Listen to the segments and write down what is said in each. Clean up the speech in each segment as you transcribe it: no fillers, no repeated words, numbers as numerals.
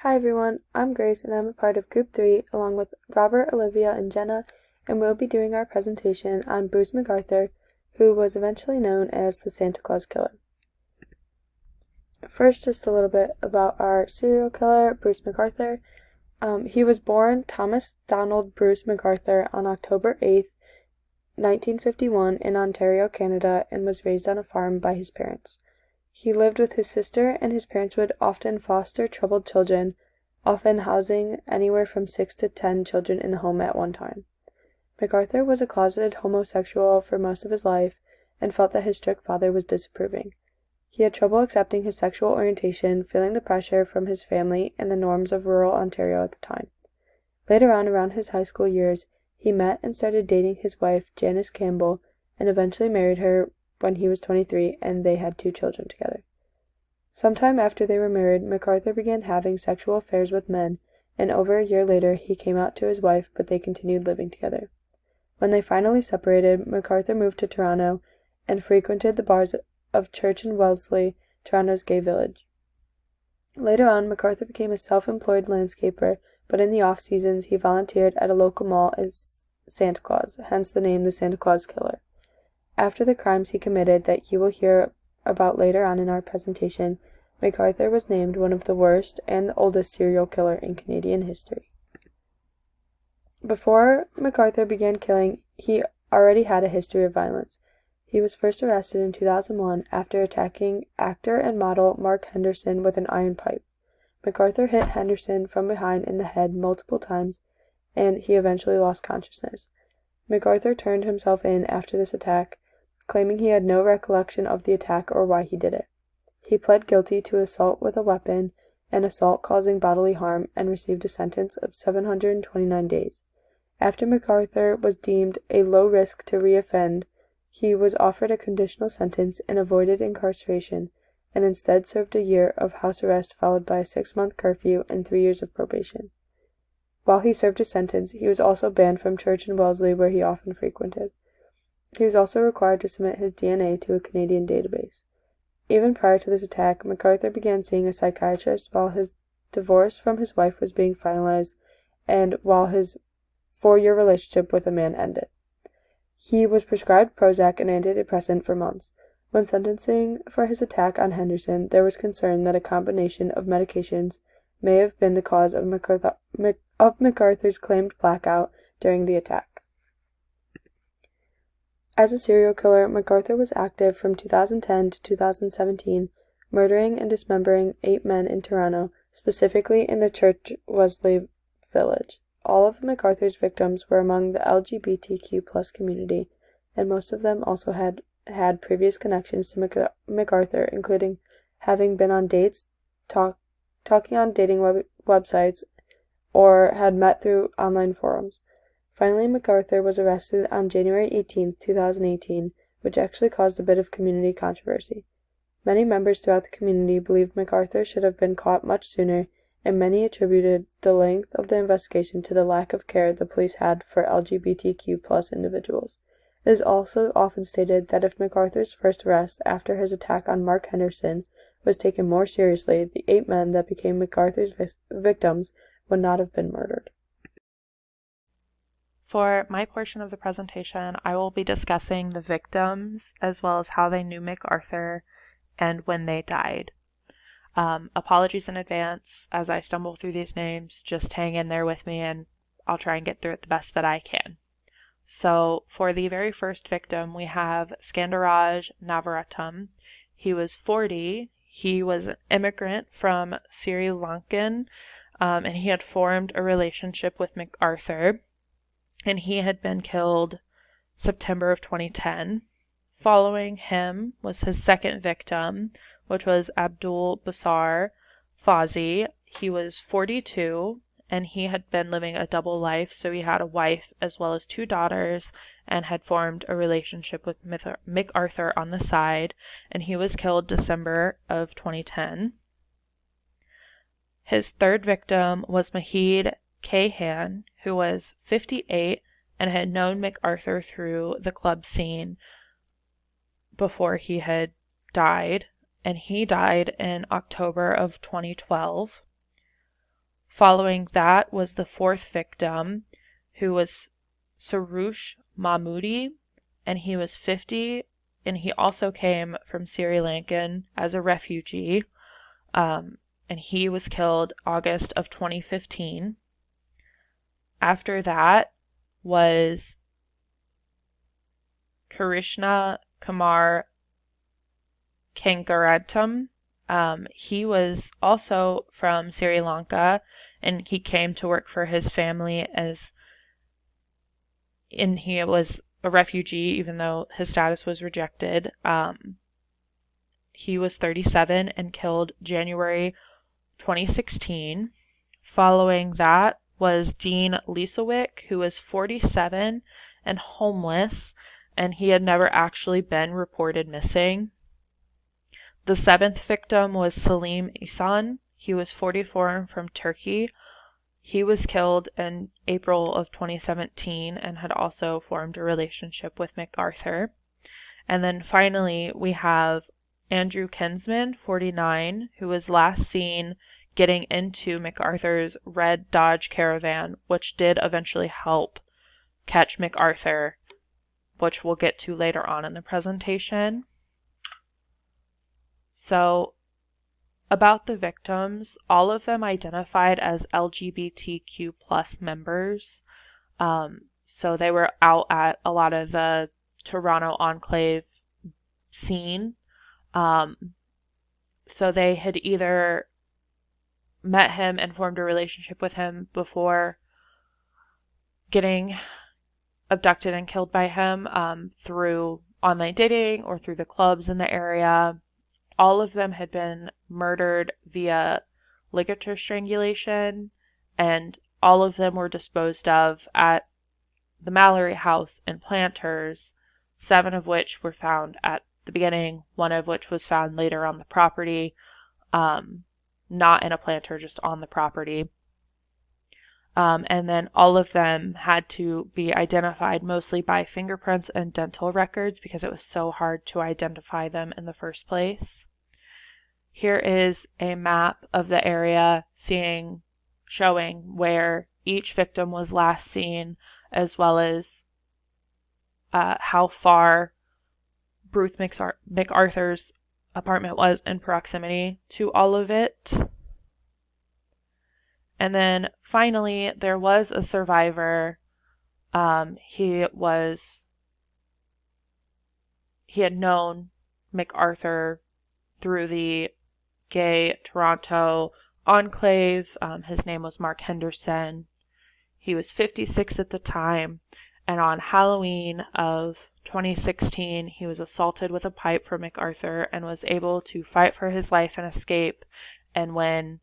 Hi everyone, I'm Grace and I'm a part of Group 3 along with Robert, Olivia, and Jenna, and we'll be doing our presentation on Bruce McArthur, who was eventually known as the Santa Claus Killer. First, just a little bit about our serial killer, Bruce McArthur. He was born Thomas Donald Bruce McArthur on October 8th, 1951 in Ontario, Canada, and was raised on a farm by his parents. He lived with his sister, and his parents would often foster troubled children, often housing anywhere from 6 to 10 children in the home at one time. McArthur was a closeted homosexual for most of his life and felt that his strict father was disapproving. He had trouble accepting his sexual orientation, feeling the pressure from his family and the norms of rural Ontario at the time. Later on, around his high school years, he met and started dating his wife, Janice Campbell, and eventually married her when he was 23, and they had 2 children together. Sometime after they were married, McArthur began having sexual affairs with men, and over a year later he came out to his wife, but they continued living together. When they finally separated, McArthur moved to Toronto and frequented the bars of Church and Wellesley, Toronto's gay village. Later on, McArthur became a self-employed landscaper, but in the off-seasons he volunteered at a local mall as Santa Claus, hence the name the Santa Claus Killer. After the crimes he committed that you will hear about later on in our presentation, McArthur was named one of the worst and the oldest serial killer in Canadian history. Before McArthur began killing, he already had a history of violence. He was first arrested in 2001 after attacking actor and model Mark Henderson with an iron pipe. McArthur hit Henderson from behind in the head multiple times, and he eventually lost consciousness. McArthur turned himself in after this attack, claiming he had no recollection of the attack or why he did it. He pled guilty to assault with a weapon and assault causing bodily harm and received a sentence of 729 days. After McArthur was deemed a low risk to reoffend, he was offered a conditional sentence and avoided incarceration, and instead served a year of house arrest followed by a 6-month curfew and 3 years of probation. While he served his sentence, he was also banned from Church and Wellesley, where he often frequented. He was also required to submit his DNA to a Canadian database. Even prior to this attack, McArthur began seeing a psychiatrist while his divorce from his wife was being finalized and while his 4-year relationship with a man ended. He was prescribed Prozac and antidepressant for months. When sentencing for his attack on Henderson, there was concern that a combination of medications may have been the cause of McArthur's claimed blackout during the attack. As a serial killer, McArthur was active from 2010 to 2017, murdering and dismembering 8 men in Toronto, specifically in the Church Wellesley village. All of McArthur's victims were among the LGBTQ+ community, and most of them also had previous connections to McArthur, including having been on dates, talking on dating websites, or had met through online forums. Finally, McArthur was arrested on January 18, 2018, which actually caused a bit of community controversy. Many members throughout the community believed McArthur should have been caught much sooner, and many attributed the length of the investigation to the lack of care the police had for LGBTQ+ individuals. It is also often stated that if McArthur's first arrest after his attack on Mark Henderson was taken more seriously, the 8 men that became McArthur's victims would not have been murdered. For my portion of the presentation, I will be discussing the victims as well as how they knew McArthur and when they died. Apologies in advance as I stumble through these names. Just hang in there with me and I'll try and get through it the best that I can. So for the very first victim, we have Skandaraj Navaratnam. He was 40. He was an immigrant from Sri Lankan, and he had formed a relationship with McArthur, and he had been killed September of 2010. Following him was his second victim, which was Abdul Basar Fauzi. He was 42, and he had been living a double life, so he had a wife as well as 2 daughters, and had formed a relationship with McArthur on the side, and he was killed December of 2010. His third victim was Mahid Kahan, who was 58 and had known McArthur through the club scene before he had died, and he died in October of 2012. Following that was the fourth victim, who was Sarush Mahmoodi, and he was 50, and he also came from Sri Lanka as a refugee, and he was killed August of 2015. After that was Krishna Kumar Kangarantam. He was also from Sri Lanka, and he came to work for his family and he was a refugee, even though his status was rejected. He was 37 and killed January 2016. Following that was Dean Lisowick, who was 47 and homeless, and he had never actually been reported missing. The seventh victim was Salim Ihsan. He was 44 and from Turkey. He was killed in April of 2017 and had also formed a relationship with McArthur. And then finally, we have Andrew Kinsman, 49, who was last seen getting into McArthur's red Dodge Caravan, which did eventually help catch McArthur, which we'll get to later on in the presentation. So, about the victims, all of them identified as LGBTQ plus members. So they were out at a lot of the Toronto enclave scene. So they had either met him and formed a relationship with him before getting abducted and killed by him, through online dating or through the clubs in the area. All of them had been murdered via ligature strangulation, and all of them were disposed of at the Mallory house in Planters, 7 of which were found at the beginning, 1 of which was found later on the property, not in a planter, just on the property. And then all of them had to be identified mostly by fingerprints and dental records because it was so hard to identify them in the first place. Here is a map of the area showing where each victim was last seen, as well as how far Bruce McArthur's apartment was in proximity to all of it. And then finally, there was a survivor. He had known McArthur through the gay Toronto enclave. His name was Mark Henderson. He was 56 at the time, and on Halloween of 2016, he was assaulted with a pipe from McArthur and was able to fight for his life and escape. And when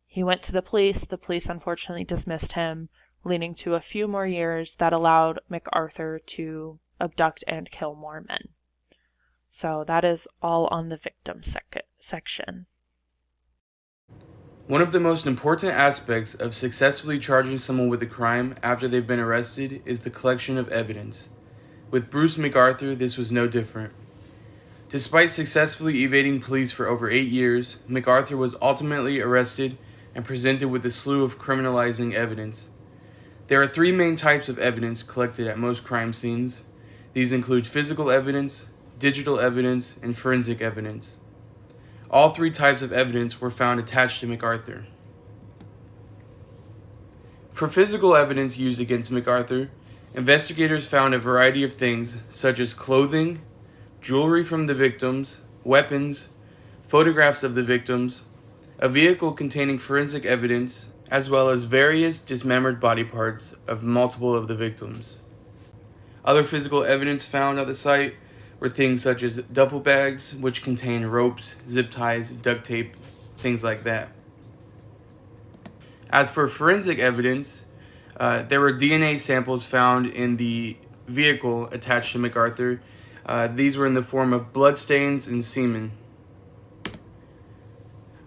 he went to the police unfortunately dismissed him, leading to a few more years that allowed McArthur to abduct and kill more men. So that is all on the victim section. One of the most important aspects of successfully charging someone with a crime after they've been arrested is the collection of evidence. With Bruce McArthur, this was no different. Despite successfully evading police for over 8 years, McArthur was ultimately arrested and presented with a slew of criminalizing evidence. There are 3 main types of evidence collected at most crime scenes. These include physical evidence, digital evidence, and forensic evidence. All 3 types of evidence were found attached to McArthur. For physical evidence used against McArthur, investigators found a variety of things such as clothing, jewelry from the victims, weapons, photographs of the victims, a vehicle containing forensic evidence, as well as various dismembered body parts of multiple of the victims. Other physical evidence found at the site were things such as duffel bags, which contain ropes, zip ties, duct tape, things like that. As for forensic evidence, there were DNA samples found in the vehicle attached to McArthur. These were in the form of bloodstains and semen.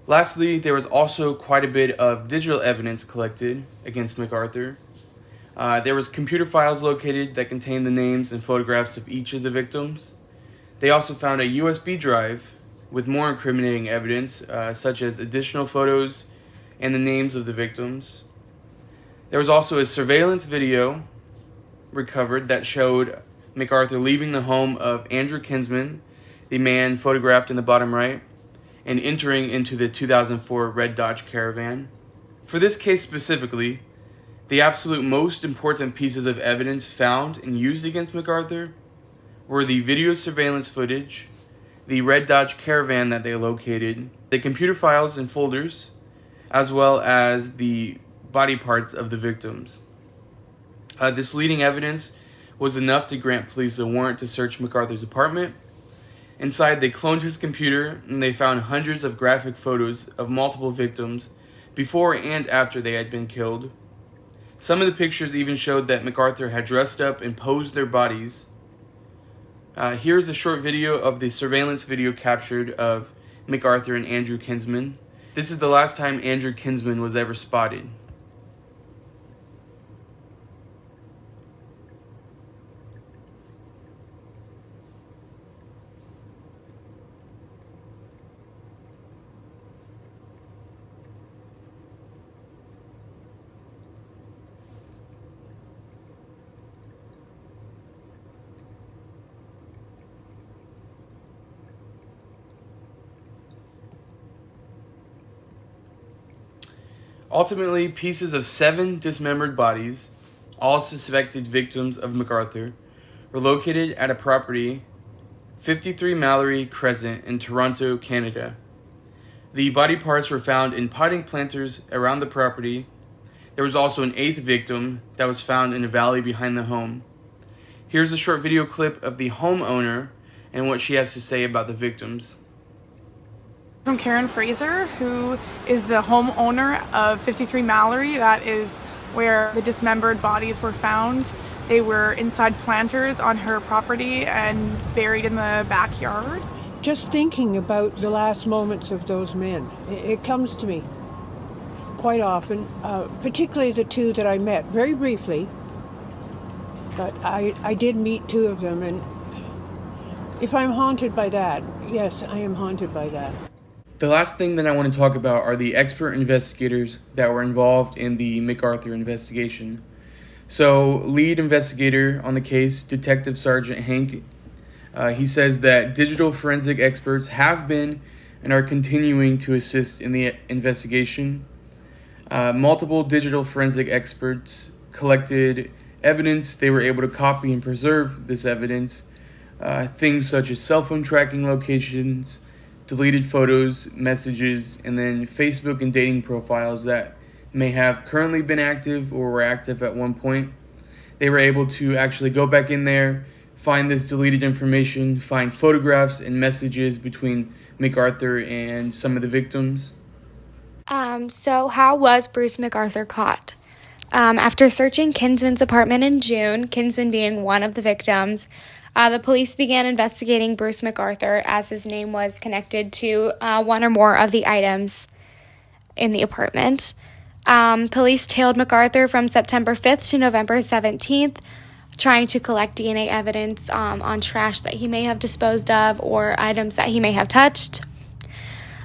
Lastly, there was also quite a bit of digital evidence collected against McArthur. There was computer files located that contained the names and photographs of each of the victims. They also found a USB drive with more incriminating evidence, such as additional photos and the names of the victims. There was also a surveillance video recovered that showed McArthur leaving the home of Andrew Kinsman, the man photographed in the bottom right, and entering into the 2004 red Dodge Caravan. For this case specifically, the absolute most important pieces of evidence found and used against McArthur were the video surveillance footage, the red Dodge Caravan that they located, the computer files and folders, as well as the body parts of the victims. This leading evidence was enough to grant police a warrant to search McArthur's apartment. Inside, they cloned his computer and they found hundreds of graphic photos of multiple victims before and after they had been killed. Some of the pictures even showed that McArthur had dressed up and posed their bodies. Here's a short video of the surveillance video captured of McArthur and Andrew Kinsman. This is the last time Andrew Kinsman was ever spotted. Ultimately, pieces of 7 dismembered bodies, all suspected victims of McArthur, were located at a property 53 Mallory Crescent in Toronto, Canada. The body parts were found in potting planters around the property. There was also an 8th victim that was found in a valley behind the home. Here's a short video clip of the homeowner and what she has to say about the victims. From Karen Fraser, who is the homeowner of 53 Mallory. That is where the dismembered bodies were found. They were inside planters on her property and buried in the backyard. Just thinking about the last moments of those men, it comes to me quite often, particularly the 2 that I met very briefly, but I did meet 2 of them, and if I'm haunted by that, yes, I am haunted by that. The last thing that I want to talk about are the expert investigators that were involved in the McArthur investigation. So, lead investigator on the case, Detective Sergeant Hank, he says that digital forensic experts have been and are continuing to assist in the investigation. Multiple digital forensic experts collected evidence. They were able to copy and preserve this evidence. Things such as cell phone tracking locations, deleted photos, messages, and then Facebook and dating profiles that may have currently been active or were active at one point. They were able to actually go back in there, find this deleted information, find photographs and messages between McArthur and some of the victims. So how was Bruce McArthur caught? After searching Kinsman's apartment in June, Kinsman being one of the victims, the police began investigating Bruce McArthur as his name was connected to one or more of the items in the apartment. Police tailed McArthur from September 5th to November 17th, trying to collect DNA evidence on trash that he may have disposed of or items that he may have touched.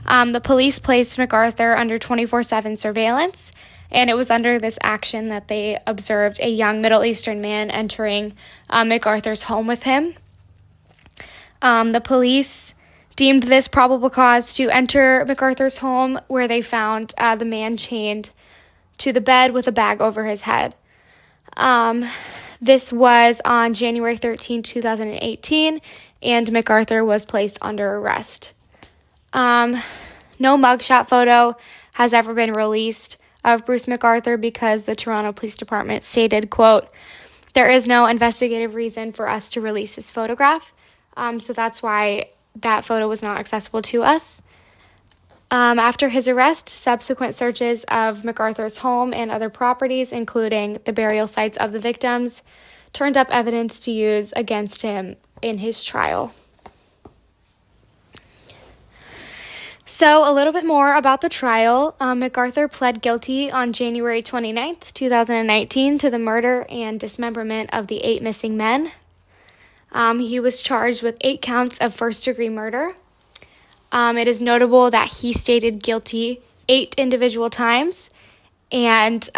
The police placed McArthur under 24/7 surveillance, and it was under this action that they observed a young Middle Eastern man entering McArthur's home with him. The police deemed this probable cause to enter McArthur's home, where they found the man chained to the bed with a bag over his head. This was on January 13, 2018, and McArthur was placed under arrest. No mugshot photo has ever been released of Bruce McArthur because the Toronto Police Department stated, quote, "There is no investigative reason for us to release his photograph." So that's why that photo was not accessible to us. After his arrest, subsequent searches of McArthur's home and other properties, including the burial sites of the victims, turned up evidence to use against him in his trial. So a little bit more about the trial. McArthur pled guilty on January 29th, 2019 to the murder and dismemberment of the 8 missing men. He was charged with 8 counts of first-degree murder. It is notable that he stated guilty 8 individual times, and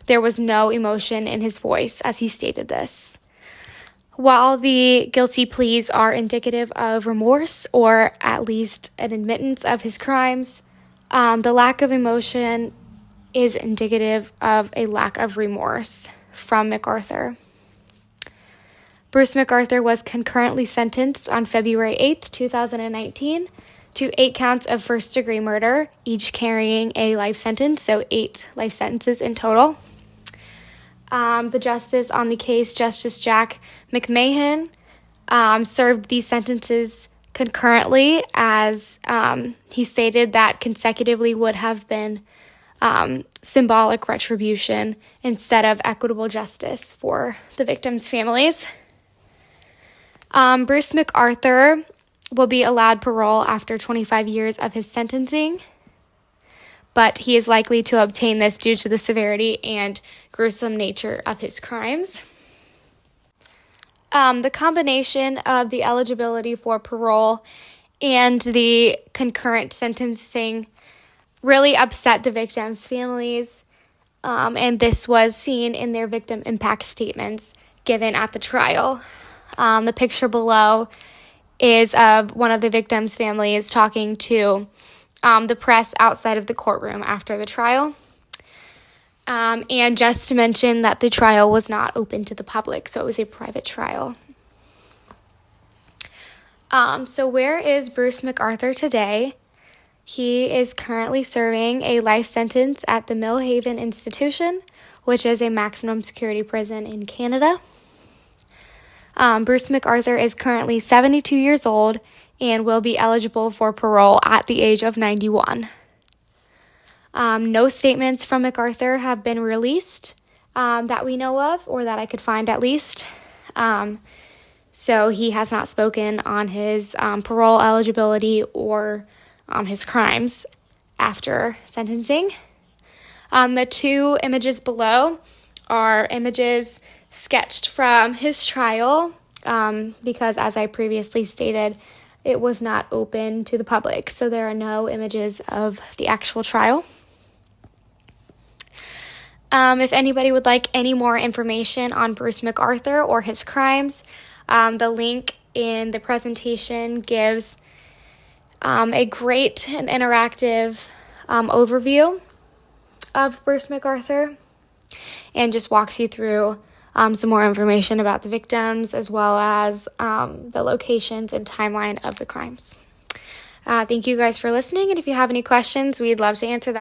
there was no emotion in his voice as he stated this. While the guilty pleas are indicative of remorse or at least an admittance of his crimes, the lack of emotion is indicative of a lack of remorse from McArthur. Bruce McArthur was concurrently sentenced on February 8th, 2019 to 8 counts of first-degree murder, each carrying a life sentence, so 8 life sentences in total. The justice on the case, Justice Jack McMahon, served these sentences concurrently, as he stated that consecutively would have been symbolic retribution instead of equitable justice for the victims' families. Bruce McArthur will be allowed parole after 25 years of his sentencing, but he is likely to obtain this due to the severity and gruesome nature of his crimes. The combination of the eligibility for parole and the concurrent sentencing really upset the victims' families, and this was seen in their victim impact statements given at the trial. The picture below is of one of the victims' families talking to the press outside of the courtroom after the trial. And just to mention that the trial was not open to the public, so it was a private trial. So where is Bruce McArthur today? He is currently serving a life sentence at the Millhaven Institution, which is a maximum security prison in Canada. Bruce McArthur is currently 72 years old and will be eligible for parole at the age of 91. No statements from McArthur have been released that we know of, or that I could find at least. So he has not spoken on his parole eligibility or his crimes after sentencing. The 2 images below are images sketched from his trial because, as I previously stated, it was not open to the public, so there are no images of the actual trial. If anybody would like any more information on Bruce McArthur or his crimes, the link in the presentation gives a great and interactive overview of Bruce McArthur and just walks you through some more information about the victims as well as the locations and timeline of the crimes. Thank you guys for listening, and if you have any questions, we'd love to answer them.